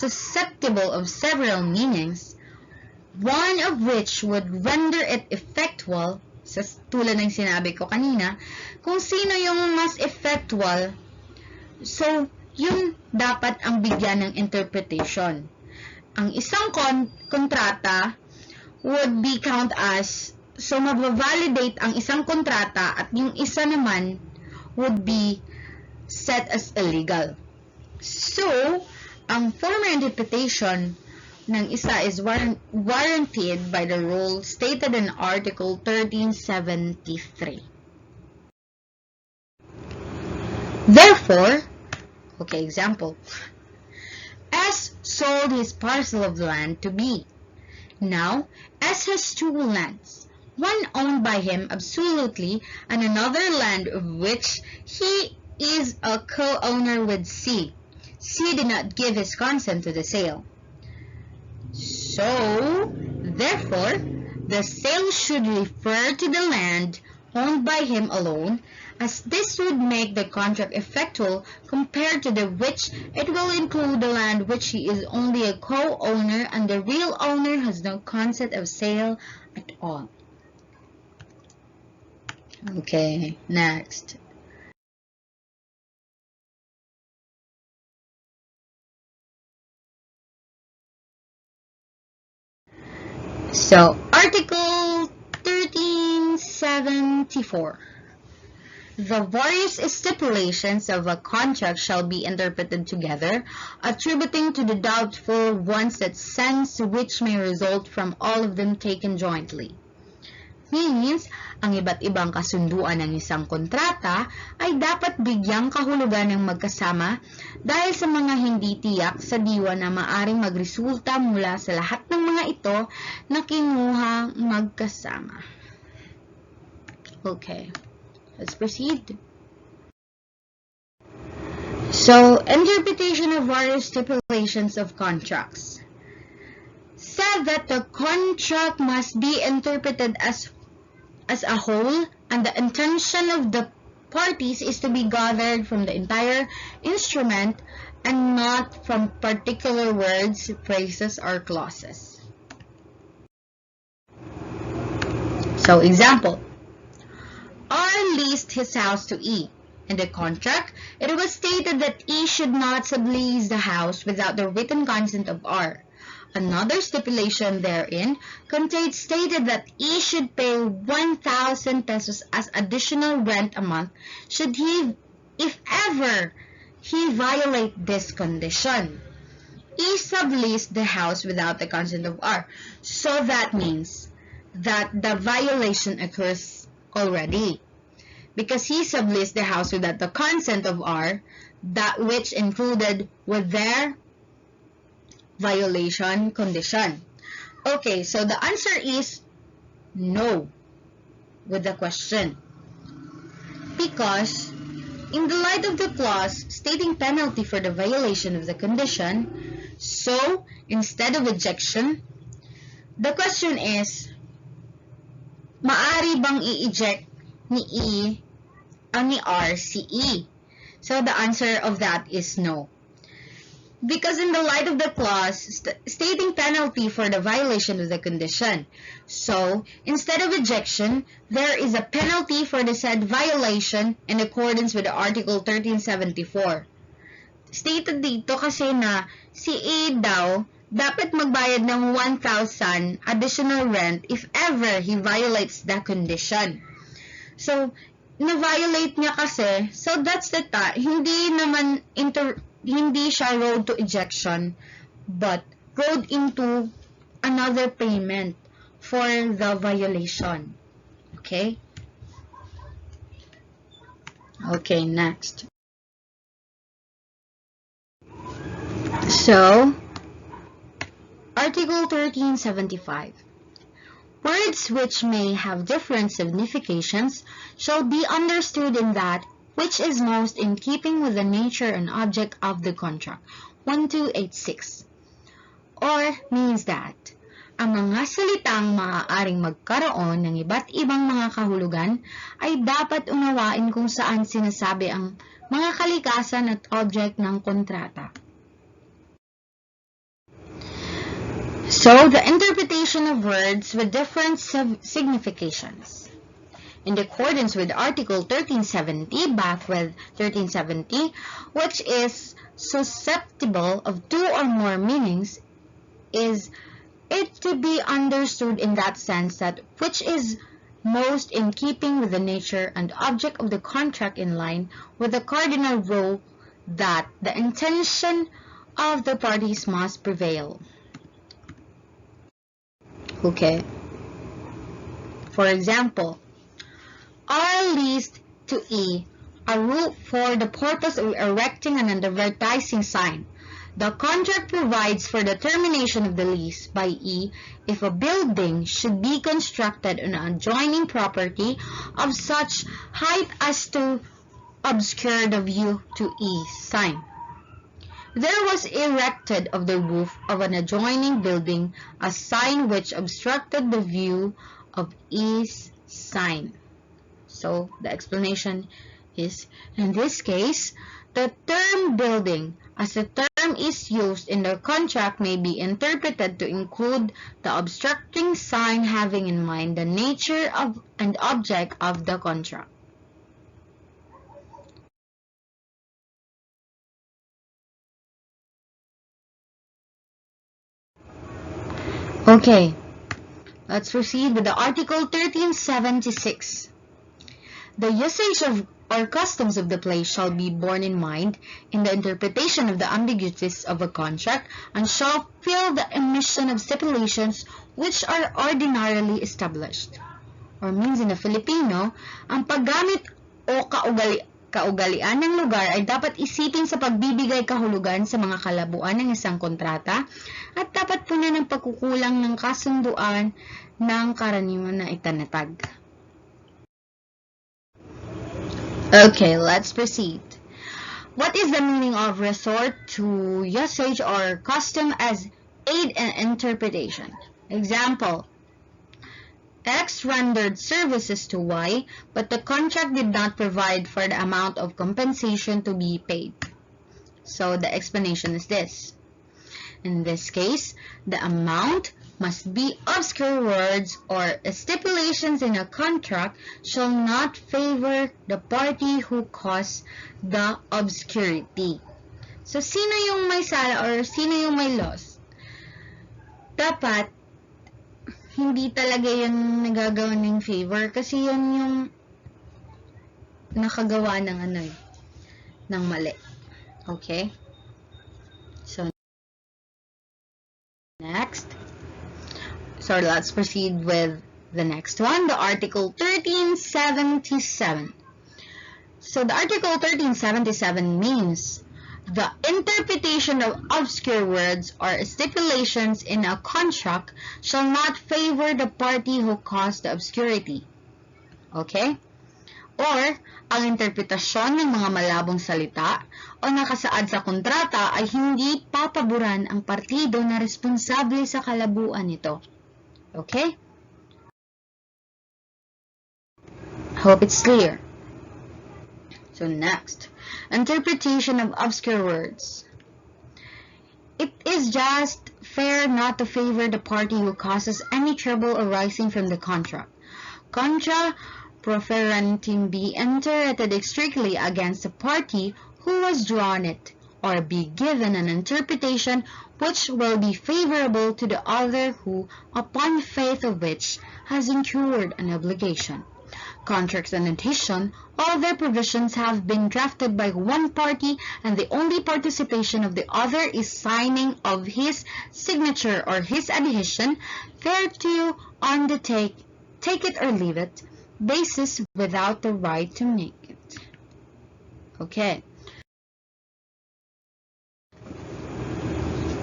susceptible of several meanings, one of which would render it effectual, sa tulad ng sinabi ko kanina, kung sino yung mas effectual, so yun dapat ang bigyan ng interpretation. Ang isang kontrata would be count as, so mabavalidate ang isang kontrata at yung isa naman would be set as illegal. So, ang former interpretation ng isa is warranted by the rule stated in Article 1373. Therefore, okay, example, S sold his parcel of land to B. Now, S has two lands, one owned by him absolutely and another land of which he is a co-owner with C. C did not give his consent to the sale. So, therefore, the sale should refer to the land owned by him alone, as this would make the contract effectual compared to the which it will include the land which he is only a co-owner and the real owner has no consent of sale at all. Okay, next. So, Article 1374. The various stipulations of a contract shall be interpreted together, attributing to the doubtful ones that sense which may result from all of them taken jointly. Means, ang iba't ibang kasunduan ng isang kontrata ay dapat bigyang kahulugan ng magkasama dahil sa mga hindi tiyak sa diwa na maaring magresulta mula sa lahat ng mga ito na kinuhang magkasama. Okay, let's proceed. So, interpretation of various stipulations of contracts. Said that the contract must be interpreted as a whole, and the intention of the parties is to be gathered from the entire instrument and not from particular words, phrases, or clauses. So, example, R leased his house to E. In the contract, it was stated that E should not sublease the house without the written consent of R. Another stipulation therein contained stated that E should pay 1,000 pesos as additional rent a month should he, if ever, he violate this condition. E subleased the house without the consent of R. So that means that the violation occurs already. Because he subleased the house without the consent of R, that which included with their violation condition. Okay, so the answer is no with the question. Because in the light of the clause stating penalty for the violation of the condition, so instead of ejection, the question is, maari bang i-eject ni R si E? So the answer of that is no. Because in the light of the clause stating penalty for the violation of the condition, so instead of ejection, there is a penalty for the said violation in accordance with Article 1374. Stated dito kasi na si A daw dapat magbayad ng 1,000 additional rent if ever he violates the condition. So, na-violate niya kasi, so that's the hindi siya road to ejection, but road into another payment for the violation. Okay? Okay, next. So, Article 1375. Words which may have different significations shall be understood in that which is most in keeping with the nature and object of the contract. 1286. Or means that, ang mga salitang maaaring magkaroon ng iba't ibang mga kahulugan ay dapat unawain kung saan sinasabi ang mga kalikasan at object ng kontrata. So, the interpretation of words with different significations. In accordance with Article 1370, back with 1370, which is susceptible of two or more meanings, is it to be understood in that sense that which is most in keeping with the nature and object of the contract, in line with the cardinal rule that the intention of the parties must prevail. Okay. For example, R leased to E a roof for the purpose of erecting an advertising sign. The contract provides for the termination of the lease by E if a building should be constructed on adjoining property of such height as to obscure the view to E's sign. There was erected of the roof of an adjoining building a sign which obstructed the view of E's sign. So the explanation is, in this case, the term building, as the term is used in the contract, may be interpreted to include the obstructing sign, having in mind the nature of and object of the contract. Okay, let's proceed with the Article 1376. The usage of or customs of the place shall be borne in mind in the interpretation of the ambiguities of a contract, and shall fill the emission of stipulations which are ordinarily established. Or means in the Filipino, ang paggamit o kaugalian ng lugar ay dapat isipin sa pagbibigay kahulugan sa mga kalabuan ng isang kontrata, at dapat punan ng pagkukulang ng kasunduan ng karaniwan na itinatag. Okay, let's proceed. What is the meaning of resort to usage or custom as aid in interpretation? Example, X rendered services to Y, but the contract did not provide for the amount of compensation to be paid. So the explanation is this. In this case, the amount must be obscure words or stipulations in a contract shall not favor the party who caused the obscurity. So, sino yung may sala or sino yung may loss? Dapat, hindi talaga yun nagagawa ng favor kasi yun yung nakagawa ng ng mali. Okay? So, next. So let's proceed with the next one, the Article 1377. So the Article 1377 means the interpretation of obscure words or stipulations in a contract shall not favor the party who caused the obscurity. Okay? Or, ang interpretasyon ng mga malabong salita o nakasaad sa kontrata ay hindi papaboran ang partido na responsable sa kalabuan nito. Okay? Hope it's clear. So next, interpretation of obscure words. It is just fair not to favor the party who causes any trouble arising from the contract. Contra proferentum be interpreted strictly against the party who has drawn it, or be given an interpretation which will be favorable to the other who, upon faith of which, has incurred an obligation. Contracts in addition, all their provisions have been drafted by one party, and the only participation of the other is signing of his signature or his adhesion thereto on the take it or leave it basis without the right to make it. Okay.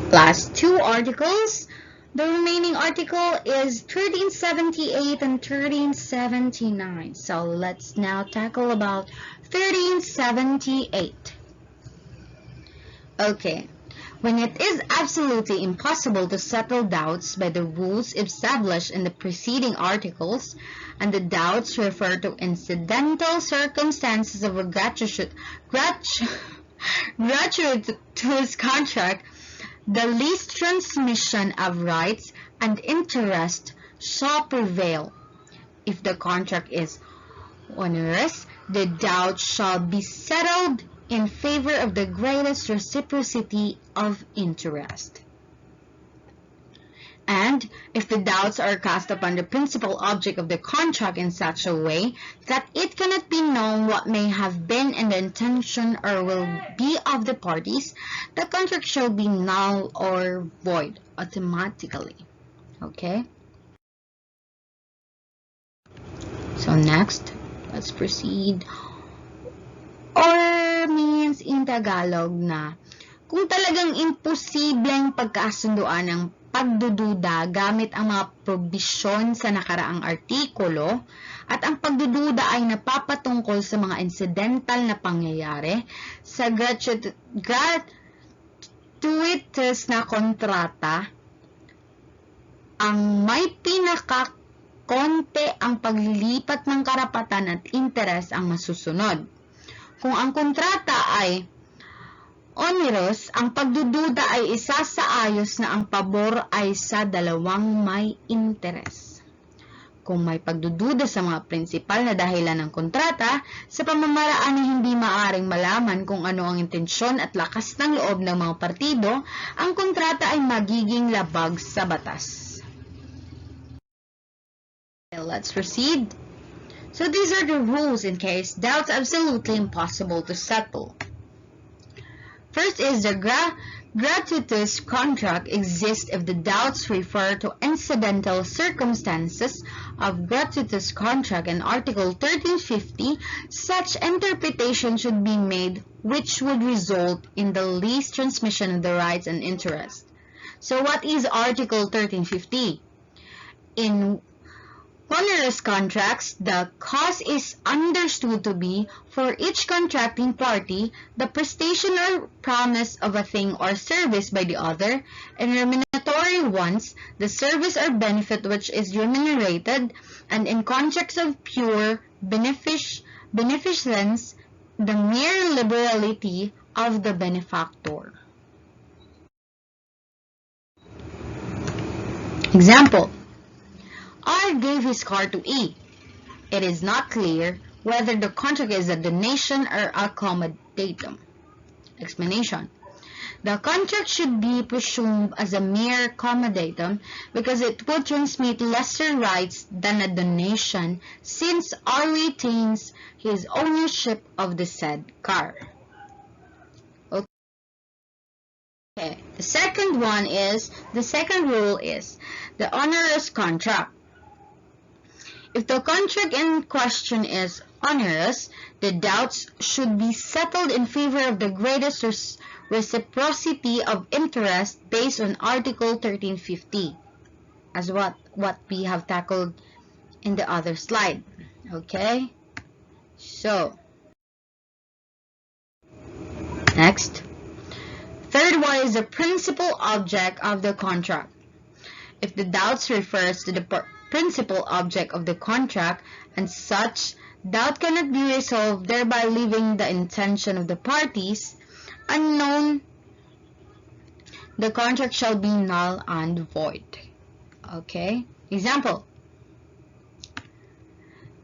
Last two articles. The remaining article is 1378 and 1379. So let's now tackle about 1378. Okay. When it is absolutely impossible to settle doubts by the rules established in the preceding articles, and the doubts refer to incidental circumstances of a gratuitous contract, the least transmission of rights and interest shall prevail. If the contract is onerous, the doubt shall be settled in favor of the greatest reciprocity of interest. And if the doubts are cast upon the principal object of the contract in such a way that it cannot be known what may have been in the intention or will be of the parties, the contract shall be null or void automatically. Okay? So next, let's proceed. Or means in Tagalog na kung talagang imposibleng pagkasunduan ng pagdududa gamit ang mga probisyon sa nakaraang artikulo at ang pagdududa ay napapatungkol sa mga incidental na pangyayari sa gratuitous na kontrata, ang may pinakakonte ang paglilipat ng karapatan at interes ang masusunod. Kung ang kontrata ay onerous, ang pagdududa ay isasaayos na ang pabor ay sa dalawang may interes. Kung may pagdududa sa mga prinsipal na dahilan ng kontrata, sa pamamaraan na hindi maaring malaman kung ano ang intensyon at lakas ng loob ng mga partido, ang kontrata ay magiging labag sa batas. Okay, let's proceed. So these are the rules in case doubts absolutely impossible to settle. First is the gratuitous contract exists if the doubts refer to incidental circumstances of gratuitous contract in Article 1350. Such interpretation should be made which would result in the least transmission of the rights and interest. So what is Article 1350? In onerous contracts, the cause is understood to be, for each contracting party, the prestation or promise of a thing or service by the other, and remunerative ones, the service or benefit which is remunerated, and in contracts of pure beneficence, the mere liberality of the benefactor. Example: R gave his car to E. It is not clear whether the contract is a donation or accommodatum. Explanation: the contract should be presumed as a mere accommodatum because it would transmit lesser rights than a donation, since R retains his ownership of the said car. Okay, the second rule is the onerous contract. If the contract in question is onerous, the doubts should be settled in favor of the greatest reciprocity of interest based on Article 1350, as what we have tackled in the other slide. Okay? So, next. Third one is the principal object of the contract. If the doubts refers to the principal object of the contract, and such doubt cannot be resolved, thereby leaving the intention of the parties unknown, the contract shall be null and void. Okay? Example: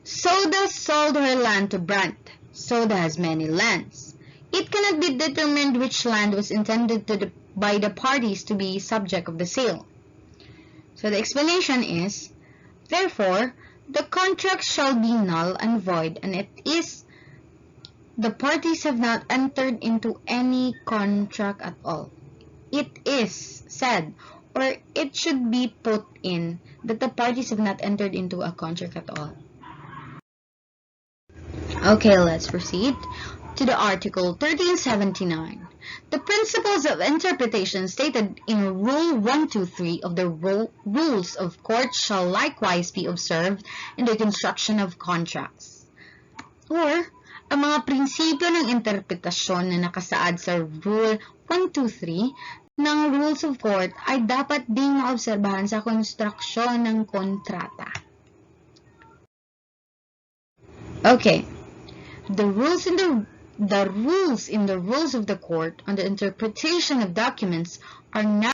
Soda sold her land to Brent. Soda has many lands. It cannot be determined which land was intended by the parties to be subject of the sale. So the explanation is, therefore, the contract shall be null and void, and it is the parties have not entered into any contract at all. It is said, or it should be put in, that the parties have not entered into a contract at all. Okay, let's proceed to the Article 1379. The principles of interpretation stated in Rule 123 of the Rules of Court shall likewise be observed in the construction of contracts. Or, ang mga prinsipyo ng interpretasyon na nakasaad sa Rule 123 ng Rules of Court ay dapat ding maobserbahan sa konstruksyon ng kontrata. Okay. The rules in the The rules in the rules of the court on the interpretation of documents are now